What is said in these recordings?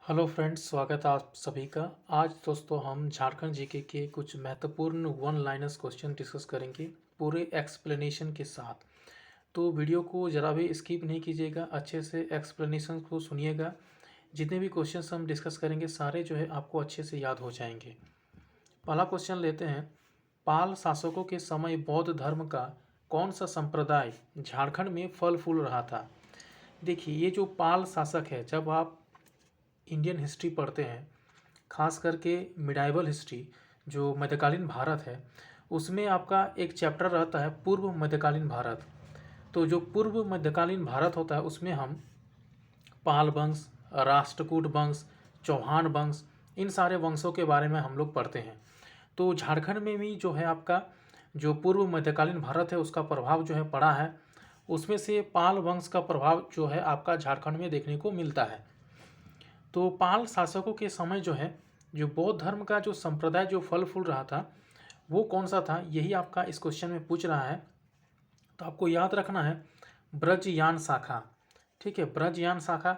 Hello friends, स्वागत है आप सभी का। आज दोस्तों हम झारखंड जीके के कुछ महत्वपूर्ण वन लाइनर्स क्वेश्चन डिस्कस करेंगे पूरे एक्सप्लेनेशन के साथ। तो वीडियो को ज़रा भी स्किप नहीं कीजिएगा, अच्छे से एक्सप्लेनेशन को सुनिएगा। जितने भी क्वेश्चंस हम डिस्कस करेंगे सारे जो है आपको अच्छे से याद हो जाएंगे। पहला क्वेश्चन लेते हैं। पाल शासकों के समय बौद्ध धर्म का कौन सा संप्रदाय झारखंड में फल फूल रहा था? देखिए, ये जो पाल शासक है, जब आप इंडियन हिस्ट्री पढ़ते हैं, खास करके मिडाइवल हिस्ट्री जो मध्यकालीन भारत है, उसमें आपका एक चैप्टर रहता है पूर्व मध्यकालीन भारत। तो जो पूर्व मध्यकालीन भारत होता है उसमें हम पाल वंश, राष्ट्रकूट वंश, चौहान वंश, इन सारे वंशों के बारे में हम लोग पढ़ते हैं। तो झारखंड में भी जो है आपका जो पूर्व मध्यकालीन भारत है उसका प्रभाव जो है पड़ा है। उसमें से पाल वंश का प्रभाव जो है आपका झारखंड में देखने को मिलता है। तो पाल शासकों के समय जो है जो बौद्ध धर्म का जो संप्रदाय जो फल फूल रहा था वो कौन सा था, यही आपका इस क्वेश्चन में पूछ रहा है। तो आपको याद रखना है ब्रजयान शाखा। ठीक है, ब्रजयान शाखा।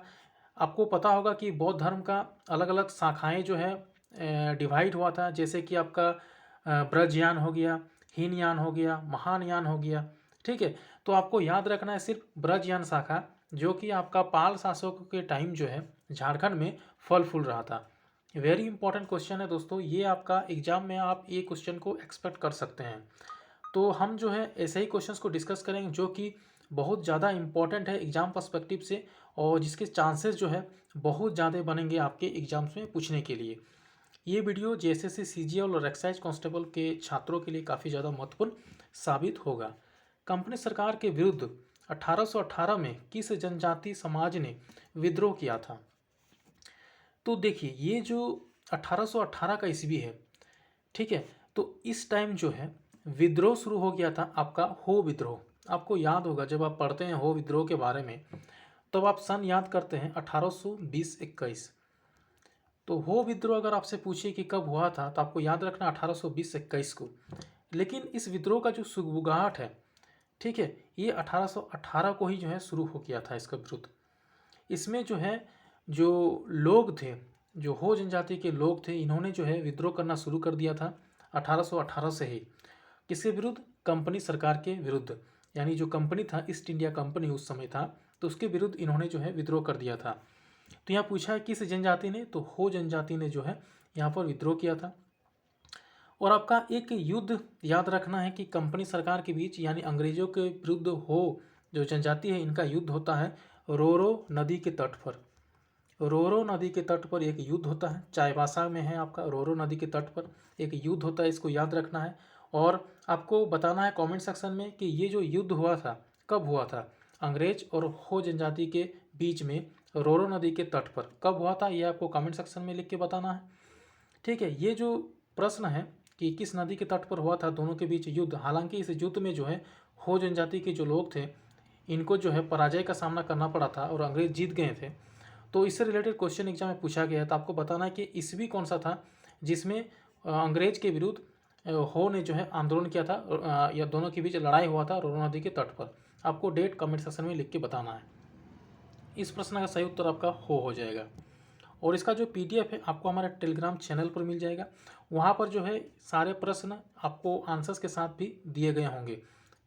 आपको पता होगा कि बौद्ध धर्म का अलग अलग शाखाएं जो है डिवाइड हुआ था, जैसे कि आपका ब्रजयान हो गया, हीनयान हो गया, महानयान हो गया। ठीक है, तो आपको याद रखना है सिर्फ ब्रजयान शाखा, जो कि आपका पाल शासकों के टाइम जो है झारखंड में फल फूल रहा था। वेरी इंपॉर्टेंट क्वेश्चन है दोस्तों, ये आपका एग्जाम में आप ये क्वेश्चन को एक्सपेक्ट कर सकते हैं। तो हम जो है ऐसे ही क्वेश्चंस को डिस्कस करेंगे जो कि बहुत ज़्यादा इंपॉर्टेंट है एग्जाम पर्सपेक्टिव से, और जिसके चांसेस जो है बहुत ज़्यादा बनेंगे आपके एग्जाम्स में पूछने के लिए। ये वीडियो जेएसएससी, सीजीएल और एक्साइज कांस्टेबल के छात्रों के लिए काफ़ी ज़्यादा महत्वपूर्ण साबित होगा। कंपनी सरकार के विरुद्ध 1818 में किस जनजाति समाज ने विद्रोह किया था? तो देखिए, ये जो 1818 का ईस्वी है, ठीक है, तो इस टाइम जो है विद्रोह शुरू हो गया था आपका हो विद्रोह। आपको याद होगा जब आप पढ़ते हैं हो विद्रोह के बारे में, तब आप सन याद करते हैं 1820-21। तो हो विद्रोह अगर आपसे पूछे कि कब हुआ था, तो आपको याद रखना 1820-21 को। लेकिन इस विद्रोह का जो सुगबुगाहट है, ठीक है, ये 1818 को ही जो है शुरू हो गया था इसका विरुद्ध। इसमें जो है जो लोग थे, जो हो जनजाति के लोग थे, इन्होंने जो है विद्रोह करना शुरू कर दिया था 1818 से ही। किसके विरुद्ध? कंपनी सरकार के विरुद्ध। यानी जो कंपनी था, ईस्ट इंडिया कंपनी उस समय था, तो उसके विरुद्ध इन्होंने जो है विद्रोह कर दिया था। तो यहाँ पूछा है किस जनजाति ने, तो हो जनजाति ने जो है यहाँ पर विद्रोह किया था। और आपका एक युद्ध याद रखना है कि कंपनी सरकार के बीच यानी अंग्रेजों के विरुद्ध हो जो जनजाति है, इनका युद्ध होता है रोरो नदी के तट पर। रोरो नदी के तट पर एक युद्ध होता है, चाईबासा में है आपका रोरो नदी के तट पर एक युद्ध होता है, इसको याद रखना है। और आपको बताना है कमेंट सेक्शन में कि ये जो युद्ध हुआ था कब हुआ था, अंग्रेज और हो जनजाति के बीच में रोरो नदी के तट पर कब हुआ था, ये आपको कमेंट सेक्शन में लिख के बताना है। ठीक है, ये जो प्रश्न है कि किस नदी के तट पर हुआ था दोनों के बीच युद्ध, हालांकि इस युद्ध में जो है हो जनजाति के जो लोग थे इनको जो है पराजय का सामना करना पड़ा था और अंग्रेज जीत गए थे। तो इससे रिलेटेड क्वेश्चन एग्जाम में पूछा गया है, तो आपको बताना है कि ईस्वी कौन सा था जिसमें अंग्रेज के विरुद्ध हो ने जो है आंदोलन किया था, या दोनों के बीच लड़ाई हुआ था रोनो नदी के तट पर। आपको डेट कमेंट सेक्शन में लिख के बताना है। इस प्रश्न का सही उत्तर आपका हो जाएगा। और इसका जो पीडीएफ है आपको हमारे टेलीग्राम चैनल पर मिल जाएगा। वहाँ पर जो है सारे प्रश्न आपको आंसर्स के साथ भी दिए गए होंगे।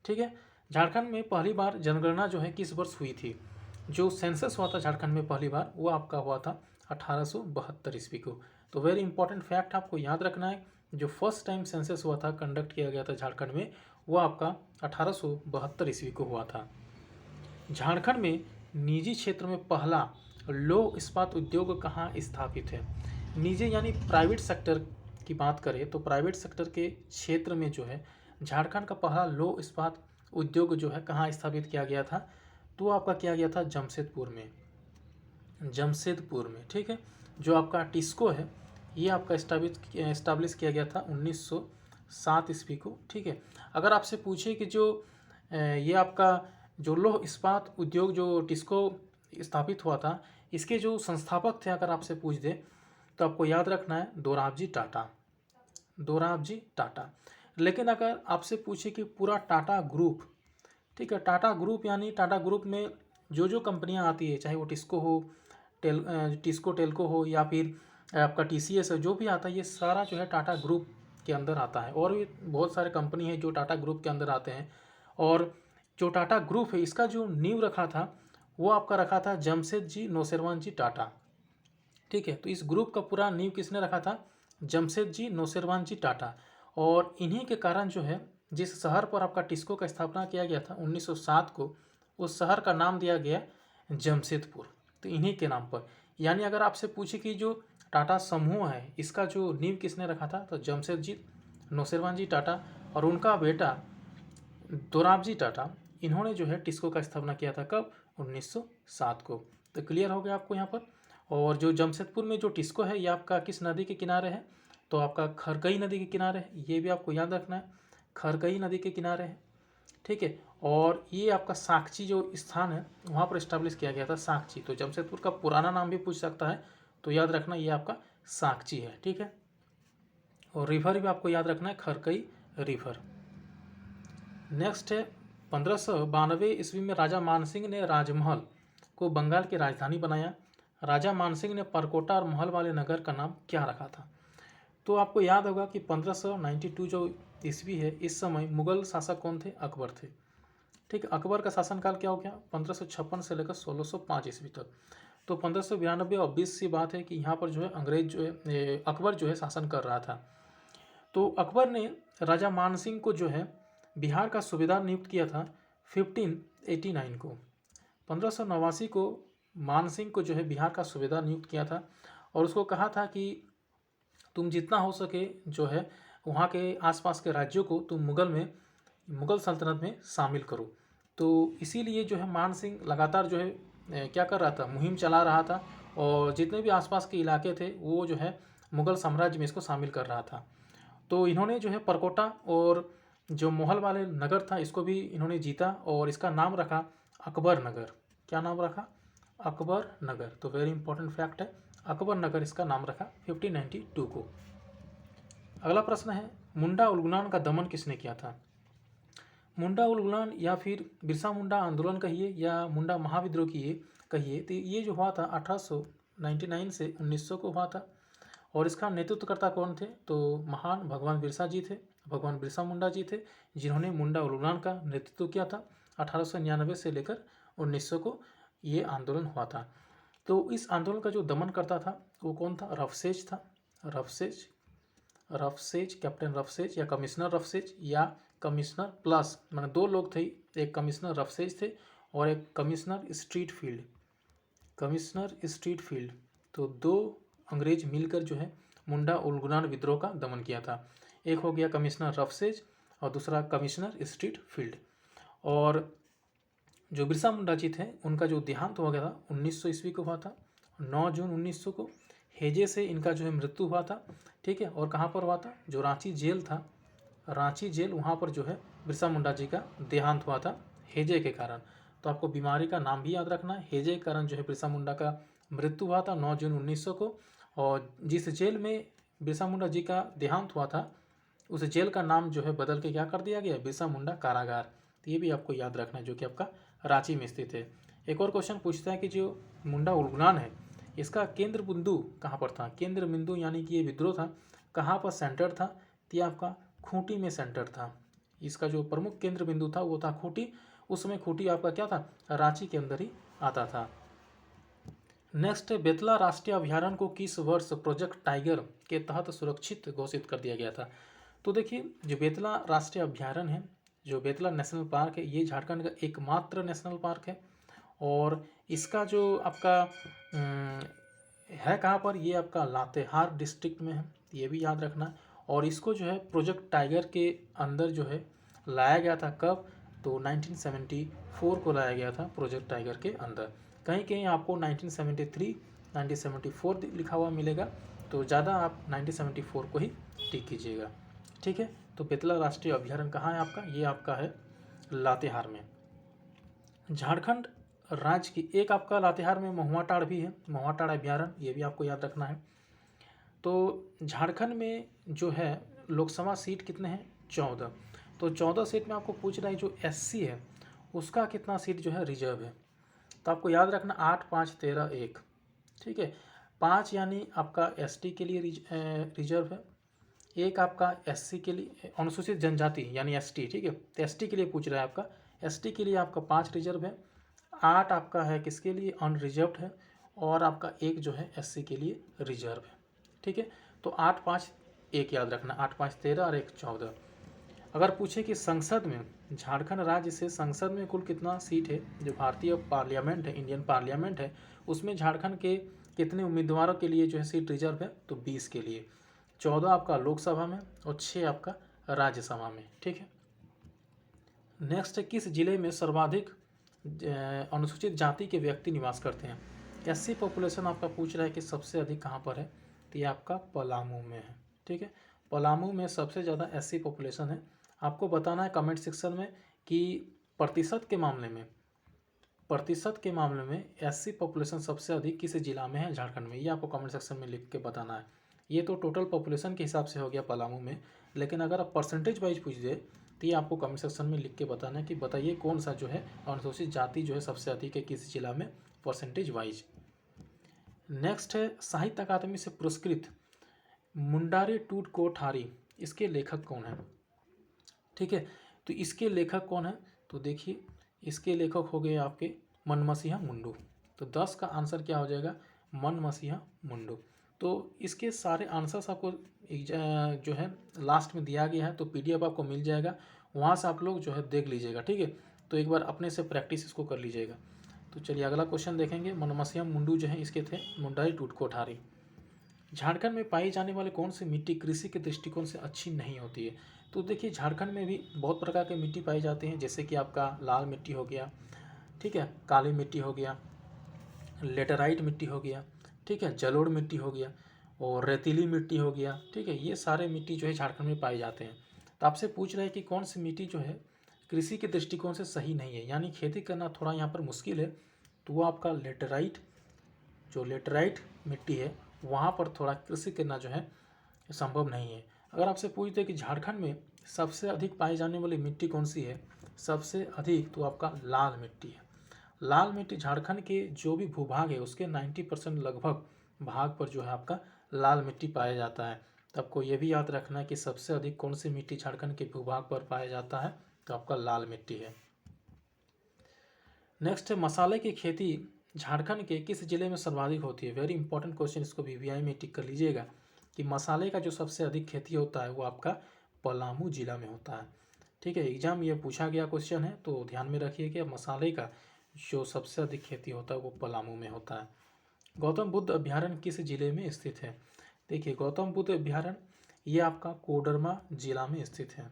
ठीक है, झारखंड में पहली बार जनगणना जो है किस वर्ष हुई थी? जो सेंसस हुआ था झारखंड में पहली बार, वो आपका हुआ था 1872 ईस्वी को। तो वेरी इंपॉर्टेंट फैक्ट आपको याद रखना है, जो फर्स्ट टाइम सेंसस हुआ था, कंडक्ट किया गया था झारखंड में, वो आपका 1872 ईस्वी को हुआ था। झारखंड में निजी क्षेत्र में पहला लौह इस्पात उद्योग कहाँ स्थापित है? निजी यानी प्राइवेट सेक्टर की बात करें तो प्राइवेट सेक्टर के क्षेत्र में जो है झारखंड का पहला लौह इस्पात उद्योग जो है कहाँ स्थापित किया गया था? तो आपका किया गया था जमशेदपुर में। जमशेदपुर में, ठीक है। जो आपका टिस्को है ये आपका इस्टाब्लिश किया गया था 1907 ईस्वी को। ठीक है, अगर आपसे पूछे कि जो ये आपका जो लौह इस्पात उद्योग जो टिस्को स्थापित हुआ था, इसके जो संस्थापक थे अगर आपसे पूछ दे, तो आपको याद रखना है दोराबजी टाटा। दोराबजी टाटा। लेकिन अगर आपसे पूछे कि पूरा टाटा ग्रुप, ठीक है, टाटा ग्रुप यानी टाटा ग्रुप में जो जो कंपनियां आती है, चाहे वो टिस्को हो, टिस्को टेल्को हो या फिर आपका TCS है, जो भी आता है ये सारा जो है टाटा ग्रुप के अंदर आता है। और भी बहुत सारे कंपनी है जो टाटा ग्रुप के अंदर आते हैं। और जो टाटा ग्रुप है इसका जो नींव रखा था वो आपका रखा था जमशेदजी नौशेरवान जी टाटा। ठीक है, तो इस ग्रुप का पूरा नींव किसने रखा था? जमशेदजी नौशेरवान जी टाटा। और इन्हीं के कारण जो है जिस शहर पर आपका टिस्को का स्थापना किया गया था 1907 को, उस शहर का नाम दिया गया जमशेदपुर। तो इन्हीं के नाम पर, यानी अगर आपसे पूछे कि जो टाटा समूह है इसका जो नींव किसने रखा था, तो जमशेदजी नौशेरवान जी टाटा और उनका बेटा दोराबजी टाटा, इन्होंने जो है टिस्को का स्थापना किया था कब? 1907 को। तो क्लियर हो गया आपको यहाँ पर। और जो जमशेदपुर में जो टिस्को है ये आपका किस नदी के किनारे है? तो आपका खरकई नदी के किनारे है, ये भी आपको याद रखना है, खरकई नदी के किनारे है। ठीक है, और ये आपका साकची जो स्थान है वहाँ पर इस्टेब्लिश किया गया था, साकची। तो जमशेदपुर का पुराना नाम भी पूछ सकता है, तो याद रखना ये आपका साकची है। ठीक है, और रिवर भी आपको याद रखना है, खरकई रिवर। नेक्स्ट है 1592 ईस्वी में राजा मानसिंह ने राजमहल को बंगाल की राजधानी बनाया। राजा मानसिंह ने परकोटा और महल वाले नगर का नाम क्या रखा था? तो आपको याद होगा कि 1592 जो ईस्वी है इस समय मुगल शासक कौन थे? अकबर थे। ठीक है, अकबर का शासनकाल क्या हो गया? 1556 से लेकर 1605 ईस्वी तक। तो 1592 और 20 की बात है कि यहाँ पर जो है अंग्रेज जो है अकबर जो है शासन कर रहा था। तो अकबर ने राजा मानसिंह को जो है बिहार का सूबेदार नियुक्त किया था 1589 को। 1589 को मानसिंह को जो है बिहार का सूबेदार नियुक्त किया था और उसको कहा था कि तुम जितना हो सके जो है वहाँ के आसपास के राज्यों को तुम मुगल सल्तनत में शामिल करो। तो इसीलिए जो है मान सिंह लगातार जो है क्या कर रहा था, मुहिम चला रहा था और जितने भी आसपास के इलाके थे वो जो है मुगल साम्राज्य में इसको शामिल कर रहा था। तो इन्होंने जो है परकोटा और जो मोहल वाले नगर था इसको भी इन्होंने जीता और इसका नाम रखा अकबर नगर। क्या नाम रखा? अकबर नगर। तो वेरी इंपॉर्टेंट फैक्ट है, अकबर नगर इसका नाम रखा 1592 को। अगला प्रश्न है मुंडा उलगुलान का दमन किसने किया था? मुंडा उलगुलान या फिर बिरसा मुंडा आंदोलन कहिए या मुंडा महाविद्रोह कहिए, तो ये जो हुआ था 1899 से 1900 को हुआ था। और इसका नेतृत्वकर्ता कौन थे? तो महान भगवान बिरसा जी थे, भगवान बिरसा मुंडा जी थे, जिन्होंने मुंडा उलगुलान का नेतृत्व किया था। 1899 से लेकर 1900 को ये आंदोलन हुआ था। तो इस आंदोलन का जो दमन करता था वो कौन था? रफसेज था। रफसेज, कैप्टन रफसेज या कमिश्नर रफसेज या कमिश्नर प्लस, मैंने दो लोग थे, एक कमिश्नर रफसेज थे और एक कमिश्नर स्ट्रीट फील्ड। तो दो अंग्रेज मिलकर जो है मुंडा उलगुलान विद्रोह का दमन किया था। एक हो गया कमिश्नर रफसेज और दूसरा कमिश्नर स्ट्रीट फील्ड। और जो बिरसा मुंडा जी थे उनका जो देहांत हो गया था 1900 ईस्वी को हुआ था, 9 जून 1900 को हेजे से इनका जो है मृत्यु हुआ था। ठीक है, और कहाँ पर हुआ था? जो रांची जेल था, रांची जेल, वहाँ पर जो है बिरसा मुंडा जी का देहांत हुआ था हेजे के कारण। तो आपको बीमारी का नाम भी याद रखना है, हेजे के कारण जो है बिरसा मुंडा का मृत्यु हुआ था 9 जून 1900 को। और जिस जेल में बिरसा मुंडा जी का देहांत हुआ था उस जेल का नाम जो है बदल के क्या कर दिया गया? बिरसा मुंडा कारागार। तो ये भी आपको याद रखना है, जो कि आपका रांची में स्थित है। एक और क्वेश्चन पूछता है कि जो मुंडा उलगुलान है इसका केंद्र बिंदु कहाँ पर था? केंद्र बिंदु यानी कि ये विद्रोह था कहाँ पर सेंटर था? तो ये आपका खूंटी में सेंटर था। इसका जो प्रमुख केंद्र बिंदु था वो था खूंटी। उस समय खूंटी आपका क्या था? रांची के अंदर ही आता था। नेक्स्ट, बेतला राष्ट्रीय अभ्यारण्य को किस वर्ष प्रोजेक्ट टाइगर के तहत सुरक्षित घोषित कर दिया गया था? तो देखिए, जो बेतला राष्ट्रीय अभ्यारण्य है, जो बेतला नेशनल पार्क है, ये झारखंड का एकमात्र नेशनल पार्क है। और इसका जो आपका है कहाँ पर? ये आपका लातेहार डिस्ट्रिक्ट में है, ये भी याद रखना। और इसको जो है प्रोजेक्ट टाइगर के अंदर जो है लाया गया था कब? तो 1974 को लाया गया था प्रोजेक्ट टाइगर के अंदर। कहीं कहीं आपको 1973, 1974 लिखा हुआ मिलेगा, तो ज़्यादा आप 1974 को ही टिक कीजिएगा। ठीक है, तो बेतला राष्ट्रीय अभ्यारण्य कहाँ है आपका? ये आपका है लातेहार में। झारखंड राज्य की एक आपका लातेहार में महुआटाड़ भी है, महुआटाड़ अभ्यारण्य, ये भी आपको याद रखना है। तो झारखंड में जो है लोकसभा सीट कितने हैं? 14। तो 14 सीट में आपको पूछ रहा है जो SC है उसका कितना सीट जो है रिजर्व है। तो आपको याद रखना 8, 5, 13, 1। ठीक है। 5 यानी आपका एसटी के लिए रिजर्व है। एक आपका एससी के लिए अनुसूचित जनजाति यानी एसटी, ठीक है। तो एसटी के लिए पूछ रहा है आपका, एसटी के लिए आपका 5 रिजर्व है, 8 आपका है किसके लिए अनरिजर्व्ड है, और आपका एक जो है एससी के लिए रिजर्व है, ठीक है। तो 8 5 1 याद रखना, 8 5 13 और 1 14। अगर पूछे कि संसद में झारखंड राज्य से संसद में कुल कितना सीट है, जो भारतीय पार्लियामेंट है, इंडियन पार्लियामेंट है, उसमें झारखंड के कितने उम्मीदवारों के लिए जो है सीट रिजर्व है, तो 20 के लिए, 14 आपका लोकसभा में और 6 आपका राज्यसभा में, ठीक है। नेक्स्ट है, किस जिले में सर्वाधिक अनुसूचित जाति के व्यक्ति निवास करते हैं। एससी पॉपुलेशन आपका पूछ रहा है कि सबसे अधिक कहाँ पर है, तो ये आपका पलामू में है, ठीक है। पलामू में सबसे ज़्यादा एससी पॉपुलेशन है। आपको बताना है कमेंट सेक्शन में कि प्रतिशत के मामले में एससी पॉपुलेशन सबसे अधिक किस जिला में है झारखंड में, ये आपको कमेंट सेक्शन में लिख के बताना है। ये तो टोटल पॉपुलेशन के हिसाब से हो गया पलामू में, लेकिन अगर आप परसेंटेज वाइज पूछ दे तो ये आपको कमेंट सेक्शन में लिख के बताना है कि बताइए कौन सा जो है अनुसूचित जाति जो है सबसे अधिक है किस जिला में, परसेंटेज वाइज। नेक्स्ट है, साहित्य अकादमी से पुरस्कृत मुंडारी टूट कोठारी, इसके लेखक कौन है, ठीक है। तो इसके लेखक कौन है, तो देखिए इसके लेखक हो गए आपके मनमसीहा मुंडू। तो 10 का आंसर क्या हो जाएगा, मनमसीहा मुंडू। तो इसके सारे आंसर्स आपको जो है लास्ट में दिया गया है, तो पीडीएफ आपको मिल जाएगा, वहाँ से आप लोग जो है देख लीजिएगा, ठीक है। तो एक बार अपने से प्रैक्टिस इसको कर लीजिएगा। तो चलिए अगला क्वेश्चन देखेंगे। मनमसीहा मुंडू जो है इसके थे मुंडारी टूट कोठारी। झारखंड में पाई जाने वाले कौन सी मिट्टी कृषि के दृष्टिकोण से अच्छी नहीं होती है। तो देखिए झारखंड में भी बहुत प्रकार की मिट्टी पाई जाती हैं, जैसे कि आपका लाल मिट्टी हो गया, ठीक है, काली मिट्टी हो गया, लेटेराइट मिट्टी हो गया, ठीक है, जलोढ़ मिट्टी हो गया, और रेतीली मिट्टी हो गया, ठीक है। ये सारे मिट्टी जो है झारखंड में पाए जाते हैं। तो आपसे पूछ रहा है कि कौन सी मिट्टी जो है कृषि के दृष्टिकोण से सही नहीं है, यानी खेती करना थोड़ा यहाँ पर मुश्किल है, तो वो आपका लेटेराइट, जो लेटेराइट मिट्टी है वहाँ पर थोड़ा कृषि करना जो है संभव नहीं है। अगर आपसे पूछते हैं कि झारखंड में सबसे अधिक पाई जाने वाली मिट्टी कौन सी है, सबसे अधिक तो आपका लाल मिट्टी है। लाल मिट्टी झारखंड के जो भी भूभाग है उसके 90% लगभग भाग पर जो है आपका लाल मिट्टी पाया जाता है। तो आपको ये भी याद रखना है कि सबसे अधिक कौन सी मिट्टी झारखंड के भूभाग पर पाया जाता है, तो आपका लाल मिट्टी है। नेक्स्ट है, मसाले की खेती झारखंड के किस जिले में सर्वाधिक होती है। वेरी इंपॉर्टेंट क्वेश्चन, इसको वीवीआई में टिक कर लीजिएगा कि मसाले का जो सबसे अधिक खेती होता है वो आपका पलामू जिला में होता है, ठीक है। एग्जाम ये पूछा गया क्वेश्चन है, तो ध्यान में रखिए कि मसाले का जो सबसे अधिक खेती होता है वो पलामू में होता है। गौतम बुद्ध अभ्यारण्य किस जिले में स्थित है। देखिए गौतम बुद्ध अभ्यारण्य ये आपका कोडरमा जिला में स्थित है।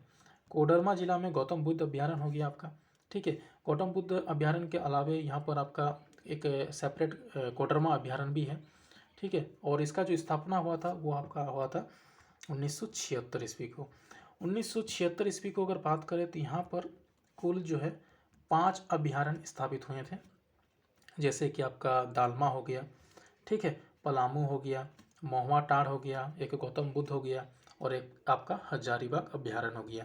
कोडरमा जिला में गौतम बुद्ध अभ्यारण्य हो गया आपका, ठीक है। गौतम बुद्ध अभ्यारण्य के अलावे यहाँ पर आपका एक सेपरेट कोडरमा अभ्यारण्य भी है, ठीक है। और इसका जो स्थापना हुआ था वो आपका हुआ था 1976 ईस्वी को। 1976 ईस्वी को अगर बात करें तो यहाँ पर कुल जो है 5 अभ्यारण्य स्थापित हुए थे, जैसे कि आपका दालमा हो गया, ठीक है, पलामू हो गया, महुआ टाड़ हो गया, एक गौतम बुद्ध हो गया, और एक आपका हजारीबाग अभ्यारण्य हो गया।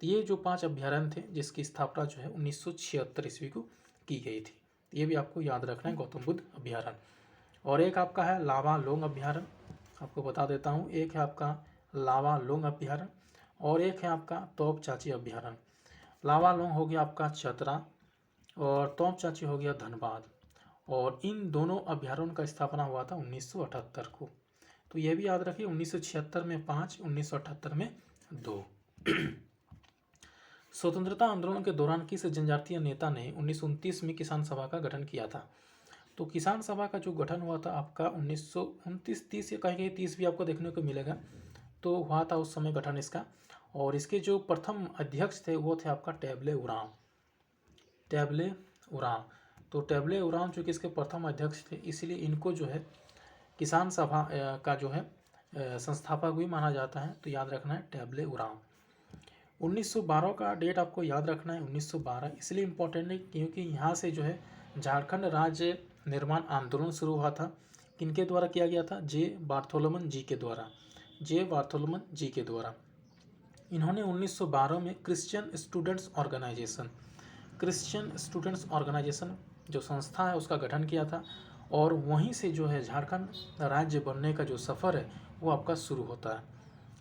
तो ये जो 5 अभ्यारण्य थे जिसकी स्थापना जो है 1976 ईस्वी को की गई थी। ये भी आपको याद रखना है, गौतम बुद्ध अभ्यारण्य। और एक आपका है लावा लोंग अभ्यारण्य, आपको बता देता हूँ, एक है आपका लावा लोंग अभ्यारण्य और एक है आपका तोप चाची अभ्यारण्य। लावा लोंग हो गया आपका चतरा और तोप चाची हो गया धनबाद, और इन दोनों अभ्यारण्यों का स्थापना हुआ था 1978 को। तो यह भी याद रखिए, 1976 में 5, 1978 में 2। स्वतंत्रता आंदोलन के दौरान किस जनजातीय नेता ने 1929 में किसान सभा का गठन किया था। तो किसान सभा का जो गठन हुआ था आपका 1929, 30 या कहीं 30 भी आपको देखने को मिलेगा, तो हुआ था उस समय गठन इसका। और इसके जो प्रथम अध्यक्ष थे वो थे आपका टैबले उरांव। टैबले उरांव, तो टैबले उरांव जो कि इसके प्रथम अध्यक्ष थे, इसलिए इनको जो है किसान सभा का जो है संस्थापक भी माना जाता है। तो याद रखना है टैबले उरांव। 1912 का डेट आपको याद रखना है। 1912 इसलिए इम्पोर्टेंट है क्योंकि यहाँ से जो है झारखंड राज्य निर्माण आंदोलन शुरू हुआ था। किनके द्वारा किया गया था, जे बार्थोलोमन जी के द्वारा, जे बार्थोलोमन जी के द्वारा। इन्होंने 1912 में क्रिश्चियन स्टूडेंट्स ऑर्गेनाइजेशन जो संस्था है उसका गठन किया था, और वहीं से जो है झारखंड राज्य बनने का जो सफ़र है वो आपका शुरू होता है।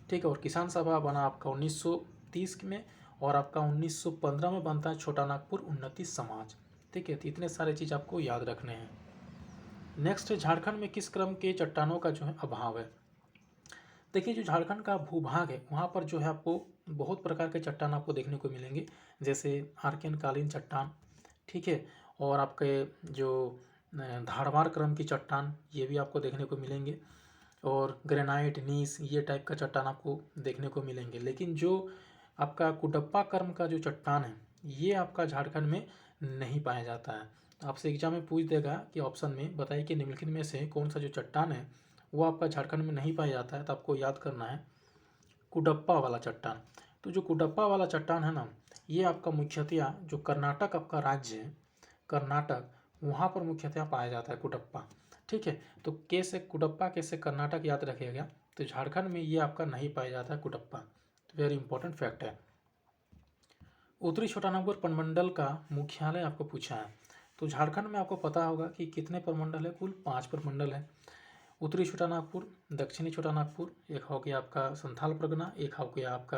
ठीक है, और किसान सभा बना आपका 1930 में, और आपका 1915 में बनता है छोटा नागपुर उन्नति समाज। ठीक है, तो इतने सारे चीज़ आपको याद रखने हैं। नेक्स्ट, झारखंड में किस क्रम के चट्टानों का जो है अभाव है। देखिए, जो झारखंड का भूभाग है वहाँ पर जो है आपको बहुत प्रकार के चट्टान आपको देखने को मिलेंगे, जैसे आर्कियन कालीन चट्टान, ठीक है, और आपके जो धारवाड़ क्रम की चट्टान ये भी आपको देखने को मिलेंगे, और ग्रेनाइट, नीस, ये टाइप का चट्टान आपको देखने को मिलेंगे। लेकिन जो आपका कुडप्पा क्रम का जो चट्टान है ये आपका झारखंड में नहीं पाया जाता है। आपसे एग्जाम में पूछ देगा कि ऑप्शन में बताइए कि निम्नलिखित में से कौन सा जो चट्टान है वो आपका झारखंड में नहीं पाया जाता है, तो आपको याद करना है कुडप्पा वाला चट्टान। तो जो कुडप्पा वाला चट्टान है ना, ये आपका मुख्यतया जो कर्नाटक आपका राज्य है, कर्नाटक, वहाँ पर मुख्यतया पाया जाता है कुडप्पा। ठीक है, तो कैसे कुडप्पा, कैसे कर्नाटक याद रखिएगा, तो झारखंड में ये आपका नहीं पाया जाता है कुडप्पा। तो वेरी इंपॉर्टेंट फैक्ट है। उत्तरी छोटानागपुर प्रमंडल का मुख्यालय आपको पूछा है। तो झारखंड में आपको पता होगा कि कितने प्रमंडल है, कुल 5 प्रमंडल है। उत्तरी छोटानागपुर, दक्षिणी छोटानागपुर, एक हो गया आपका संथाल परगना, एक हो गया आपका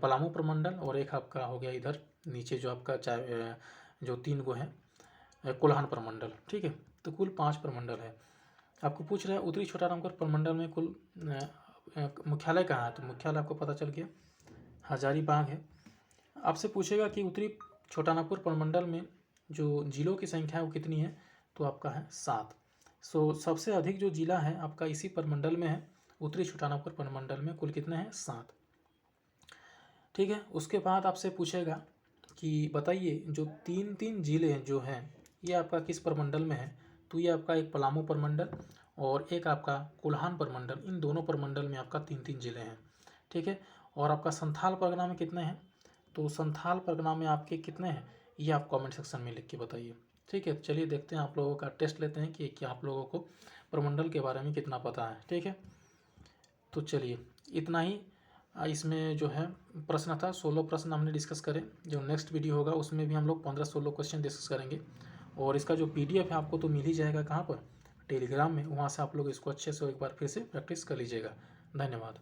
पलामू प्रमंडल, और एक आपका हो गया इधर नीचे जो आपका जो 3 गो है कोल्हान प्रमंडल। ठीक है, तो कुल 5 प्रमंडल है। आपको पूछ रहा है उत्तरी छोटानागपुर प्रमंडल में कुल मुख्यालय कहाँ है, तो मुख्यालय आपको पता चल गया हजारीबाग है। आपसे पूछेगा कि उत्तरी छोटानागपुर प्रमंडल में जो जिलों की संख्या है वो कितनी है, तो आपका है 7। सो सबसे अधिक जो जिला है आपका इसी प्रमंडल में है, उत्तरी छोटानागपुर प्रमंडल में कुल कितने हैं, 7। ठीक है, उसके बाद आपसे पूछेगा कि बताइए जो 3 जिले जो हैं ये आपका किस प्रमंडल में है, तो ये आपका एक पलामू प्रमंडल और एक आपका कोल्हान प्रमंडल, इन दोनों प्रमंडल में आपका 3 जिले हैं। ठीक है, और आपका संथाल परगना में कितने हैं, तो संथाल परगना में आपके कितने हैं ये आप कमेंट सेक्शन में लिख के बताइए। ठीक है, चलिए देखते हैं, आप लोगों का टेस्ट लेते हैं कि क्या आप लोगों को प्रमंडल के बारे में कितना पता है। ठीक है, तो चलिए इतना ही इसमें जो है प्रश्न था, 16 प्रश्न हमने डिस्कस करें। जो नेक्स्ट वीडियो होगा उसमें भी हम लोग 15-16 क्वेश्चन डिस्कस करेंगे, और इसका जो PDF है आपको तो मिल ही जाएगा, कहाँ पर, टेलीग्राम में। वहाँ से आप लोग इसको अच्छे से एक बार फिर से प्रैक्टिस कर लीजिएगा। धन्यवाद।